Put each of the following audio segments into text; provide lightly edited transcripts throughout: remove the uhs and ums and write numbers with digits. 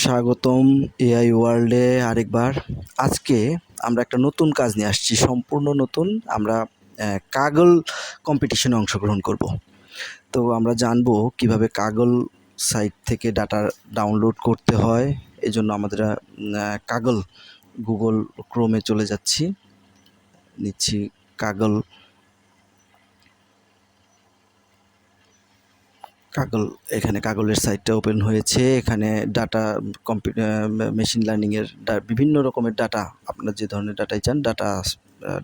স্বাগতম এআই ওয়ার্ল্ডে আরেকবার। আজকে আমরা একটা নতুন কাজ নিয়ে আসছি, সম্পূর্ণ নতুন। আমরা কাগল কম্পিটিশনে অংশগ্রহণ করব। তো আমরা জানবো কিভাবে কাগল সাইট থেকে ডাটা ডাউনলোড করতে হয়। এজন্য আমাদের কাগল গুগল ক্রোমে চলে যাচ্ছি, নিচ্ছি কাগল। এখানে কাগলের সাইটটা ওপেন হয়েছে। এখানে ডাটা মেশিন লার্নিংয়ের বিভিন্ন রকমের ডাটা, আপনার যে ধরনের ডাটাই চান ডাটা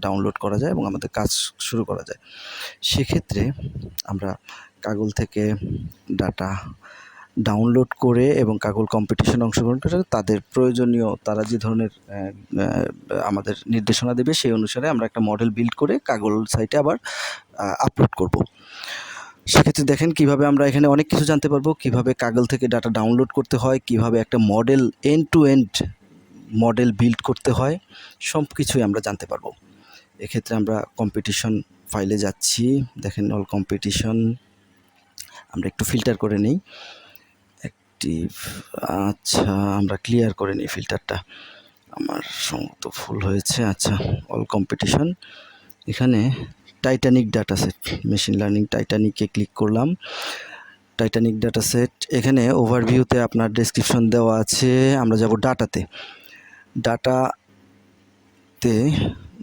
ডাউনলোড করা যায় এবং আমাদের কাজ শুরু করা যায়। সেক্ষেত্রে আমরা কাগল থেকে ডাটা ডাউনলোড করে এবং কাগল কম্পিটিশনে অংশগ্রহণ করে তাদের প্রয়োজনীয়, তারা যে ধরনের আমাদের নির্দেশনা দেবে সেই অনুসারে আমরা একটা মডেল বিল্ড করে কাগল সাইটে আবার আপলোড করব। সেক্ষেত্রে দেখেন কিভাবে আমরা এখানে অনেক কিছু জানতে পারবো, কিভাবে কাগল থেকে ডাটা ডাউনলোড করতে হয়, কিভাবে একটা model end to end model build করতে হয়, সব কিছুই আমরা জানতে পারবো। এক্ষেত্রে আমরা কম্পিটিশন ফাইলে যাচ্ছি, দেখেন অল কম্পিটিশন। আমরা একটু ফিল্টার করে নিই, অ্যাক্টিভ, আচ্ছা আমরা ক্লিয়ার করে নিই ফিল্টারটা, আমার সম্ভবত ফুল হয়েছে। আচ্ছা, অল কম্পিটিশন, এখানে Titanic data set, machine learning টাইটানিকে ক্লিক করলাম। টাইটানিক ডাটা সেট, এখানে ওভারভিউতে আপনার ডেসক্রিপশন দেওয়া আছে। আমরা যাব ডাটাতে। ডাটাতে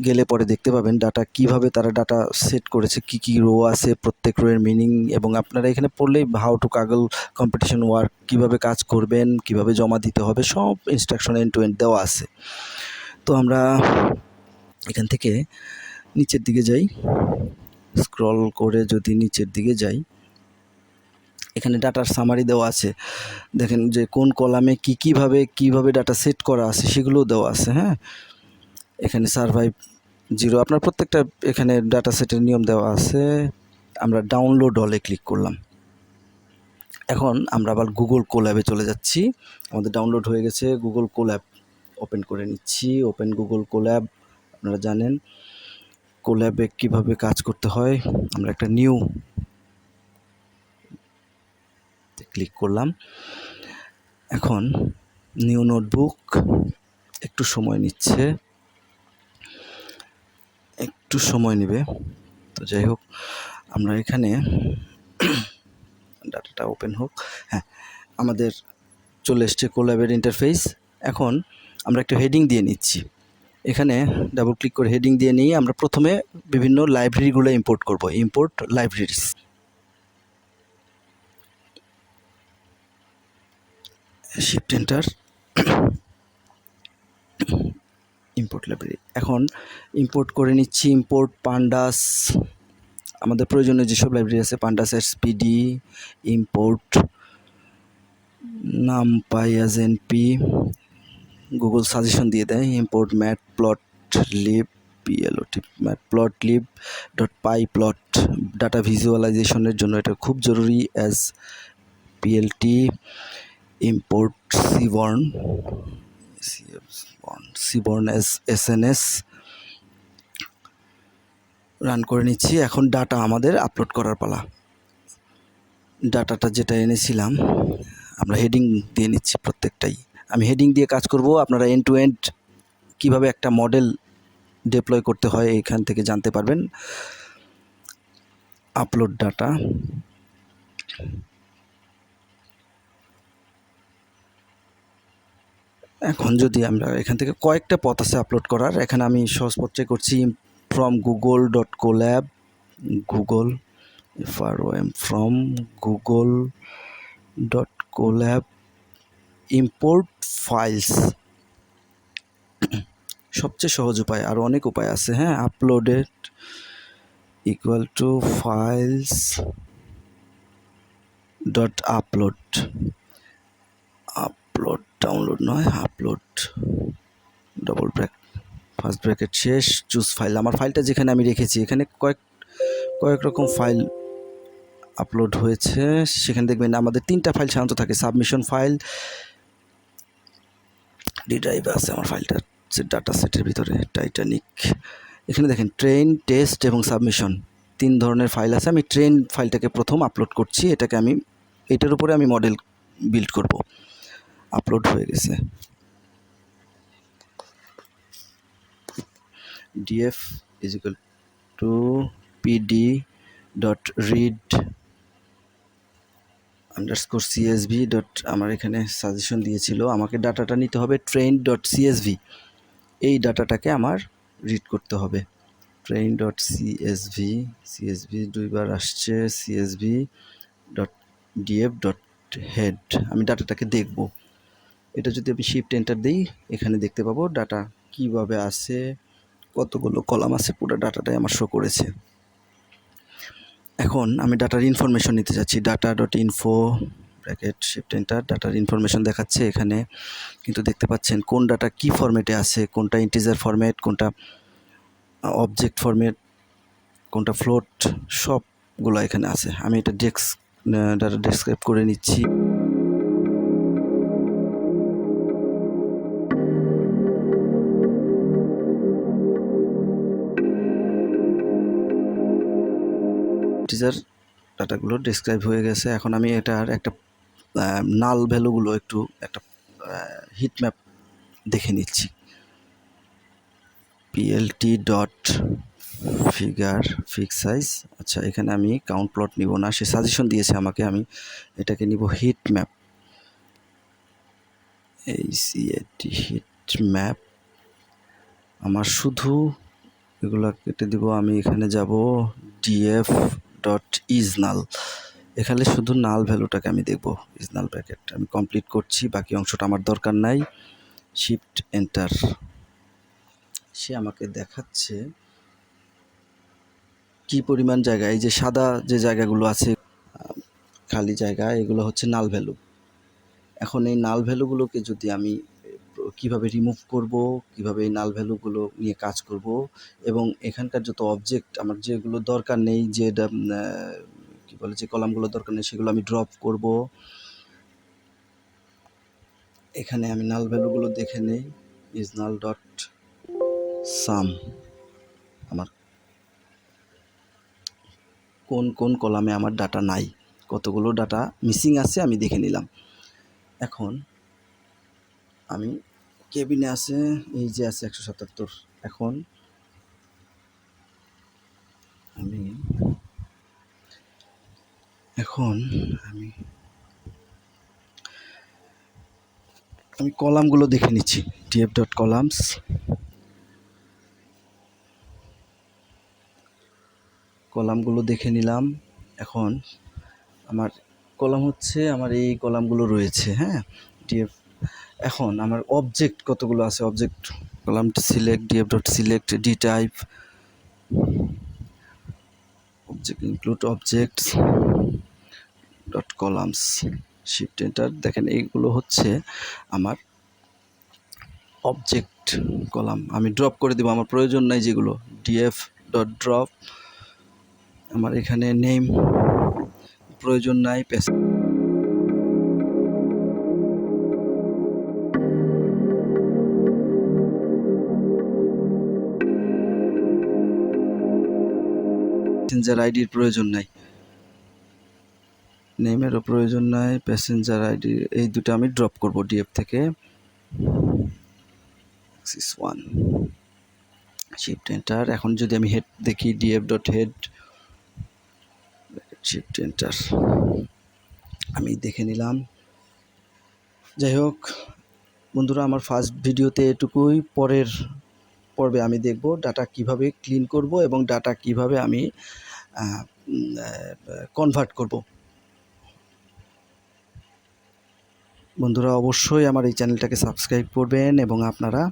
গেলে পরে দেখতে পাবেন ডাটা কিভাবে তারা ডাটা সেট করেছে, কি কি রো আছে, প্রত্যেক রোয়ের মিনিং, এবং আপনারা এখানে পড়লেই how to Kagal competition work, কিভাবে কাজ করবেন, কিভাবে জমা দিতে হবে, সব ইনস্ট্রাকশন এন্ড টু এন্ড দেওয়া আছে। তো আমরা এখান থেকে নিচের দিকে যাই, স্ক্রল করে যদি নিচের দিকে যাই, এখানে ডাটার সামারি দেওয়া আছে। দেখেন যে কোন কলামে কিভাবে ডাটা সেট করা আছে সেগুলোও দেওয়া আছে। হ্যাঁ, এখানে সারভাইভ 0, আপনার প্রত্যেকটা এখানে ডাটা সেটের নিয়ম দেওয়া আছে। আমরা ডাউনলোড হলে ক্লিক করলাম। এখন আমরা আবার গুগল কোল্যাবে চলে যাচ্ছি। আমাদের ডাউনলোড হয়ে গেছে, গুগল কোল্যাব ওপেন করে নিচ্ছি। ওপেন গুগল কোল্যাব, আপনারা জানেন কোল্যাবে কিভাবে কাজ করতে হয়। আমরা একটা নিউ ক্লিক করলাম। এখন নিউ নোটবুক, একটু সময় নিচ্ছে, একটু সময় নেবে। তো যাই হোক, আমরা এখানে ডাটাটা ওপেন হোক। হ্যাঁ, আমাদের চলে এসছে কোল্যাবের ইন্টারফেস। এখন আমরা একটা হেডিং দিয়ে নিচ্ছি। এখানে ডাবল ক্লিক করে হেডিং দিয়ে নিয়ে আমরা প্রথমে বিভিন্ন লাইব্রেরিগুলো ইম্পোর্ট করব। Import libraries, shift enter, import library. এখন ইম্পোর্ট করে নিচ্ছি। ইম্পোর্ট পান্ডাস, আমাদের প্রয়োজনীয় যেসব লাইব্রেরি আছে, pandas as pd, import NumPy Google suggestion দিয়ে দেয়, import matplotlib, plot matplotlib dot pyplot, data ভিজুয়ালাইজেশনের জন্য এটা খুব জরুরি, as PLT, import seaborn as SNS. Run করে নিচ্ছি। এখন ডাটা আমাদের আপলোড করার পালা। ডাটাটা যেটা এনেছিলাম আমরা হেডিং দিয়ে নিচ্ছি প্রত্যেকটাই। আমি হেডিং দিয়ে কাজ করব, আপনারা এন্ড টু এন্ড কীভাবে একটা মডেল ডিপ্লয় করতে হয় এখান থেকে জানতে পারবেন। আপলোড ডাটা, এখন যদি আমরা এখান থেকে কয়েকটা পথ আছে আপলোড করার, এখানে আমি সহজ পথে করছি from Google dot Colab, Google from Google dot Colab, import files, সবচেয়ে সহজ উপায়, আরও অনেক উপায় আছে। হ্যাঁ, uploaded equal to files dot upload, upload download নয়, upload double bracket first bracket শেষ, চুজ ফাইল। আমার ফাইলটা যেখানে আমি রেখেছি, এখানে কয়েক রকম ফাইল আপলোড হয়েছে। সেখানে দেখবেন আমাদের 3টা ফাইল সাধারণত থাকে, সাবমিশন ফাইল, ডি ড্রাইভে আছে আমার ফাইলটা ডাটা সেটের ভিতরে, টাইটানিক। এখানে দেখেন ট্রেন, টেস্ট এবং সাবমিশন 3 ধরনের ফাইল আছে। আমি ট্রেন ফাইলটাকে প্রথম আপলোড করছি, এটার উপরে আমি মডেল বিল্ড করব। আপলোড হয়ে গেছে। df is equal to pd dot read underscore CSV dot, আমার এখানে সাজেশন দিয়েছিল আমাকে ডাটাটা নিতে হবে ট্রেন ডট সিএসভি, এই ডাটাটাকে আমার রিড করতে হবে। ট্রেন ডট সিএসভি, সিএসভি দুইবার আসছে, CSV dot DF dot head, আমি ডাটাটাকে দেখব। এটা যদি আমি শিফট এন্টার দিই এখানে দেখতে পাবো ডাটা কিভাবে আছে, কতগুলো কলাম আছে, পুরো ডাটাটাই আমার শো করেছে। এখন আমি ডাটার ইনফরমেশন নিতে যাচ্ছি, data dot info bracket shift enter, ডাটার ইনফরমেশন দেখাচ্ছে এখানে, কিন্তু দেখতে পাচ্ছেন কোন ডাটা কি ফরম্যাটে আছে, কোনটা ইন্টিজার ফরম্যাট, কোনটা অবজেক্ট ফরম্যাট, কোনটা ফ্লোট, সবগুলো এখানে আছে। আমি এটা ডাটা ডেসক্রাইব করে নিচ্ছি। ইন্টিজার ডাটাগুলো ডেসক্রাইব হয়ে গেছে। এখন আমি এটার একটা নাল ভ্যালুগুলো একটু একটা হিট ম্যাপ দেখে নিচ্ছি। PLT dot figure fix size, আচ্ছা এখানে আমি কাউন্ট প্লট নিব না, সে সাজেশন দিয়েছে আমাকে, আমি এটাকে নিব হিট ম্যাপ, এইচইএটি হিট ম্যাপ। আমার শুধু এগুলো কেটে দিব, আমি এখানে যাব ডিএফ ডট ইজনাল, এখানে শুধু নাল ভ্যালুটাকে আমি দেখব, ইজনাল ব্র্যাকেট আমি কমপ্লিট করছি, বাকি অংশটা আমার দরকার নাই। শিফট এন্টার, সে আমাকে দেখাচ্ছে কি পরিমাণ জায়গা, এই যে সাদা যে জায়গাগুলো আছে খালি জায়গা, এগুলো হচ্ছে নাল ভ্যালু। এখন এই নাল ভ্যালুগুলোকে যদি আমি কিভাবে রিমুভ করব, কিভাবে এই নাল ভ্যালুগুলো নিয়ে কাজ করব, এবং এখানকার যত অবজেক্ট আমার যেগুলো দরকার নেই, যে কি বলে যে কলামগুলো দরকার নেই সেগুলো আমি ড্রপ করব। এখানে আমি নাল ভ্যালুগুলো দেখে নেই, ইজ নাল ডট সাম, আমার কোন কোন কলামে আমার ডাটা নাই, কতগুলো ডাটা মিসিং আছে আমি দেখে নিলাম। এখন আমি কেবিনে আছে, এই যে আছে 177, এখন আমি কলামগুলো দেখে নিচ্ছি, ডিএফ ডট কলামস, কলামগুলো দেখে নিলাম। এখন আমার কলাম হচ্ছে, আমার এই কলামগুলো রয়েছে, হ্যাঁ ডিএফ। এখন আমার অবজেক্ট কতগুলো আছে, অবজেক্ট কলামটা select, DF dot select D type, object include objects dot columns, shift enter. দেখেন এইগুলো হচ্ছে আমার অবজেক্ট কলাম, আমি ড্রপ করে দেবো, আমার প্রয়োজন নাই যেগুলো, ডিএফ ডট ড্রপ, আমার এখানে নেম প্রয়োজন নাই, প্যাসেঞ্জার আইডির প্রয়োজন নাই, নেমেরও প্রয়োজন নাই, প্যাসেঞ্জার আইডি, এই দুটো আমি ড্রপ করব ডিএফ থেকে। 1 শিফট এন্টার। এখন যদি আমি হেড দেখি, DF dot head, shift enter, আমি দেখে নিলাম। যাই হোক বন্ধুরা, আমার ফার্স্ট ভিডিওতে এটুকুই, পরের পর্বে আমি দেখব ডাটা কিভাবে ক্লিন করব এবং ডাটা কিভাবে আমি কনভার্ট করব। বন্ধুরা অবশ্যই আমার এই চ্যানেলটাকে সাবস্ক্রাইব করবেন এবং আপনারা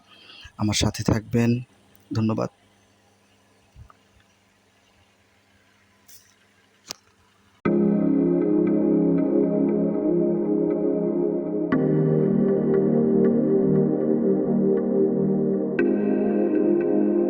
আমার সাথে থাকবেন। ধন্যবাদ।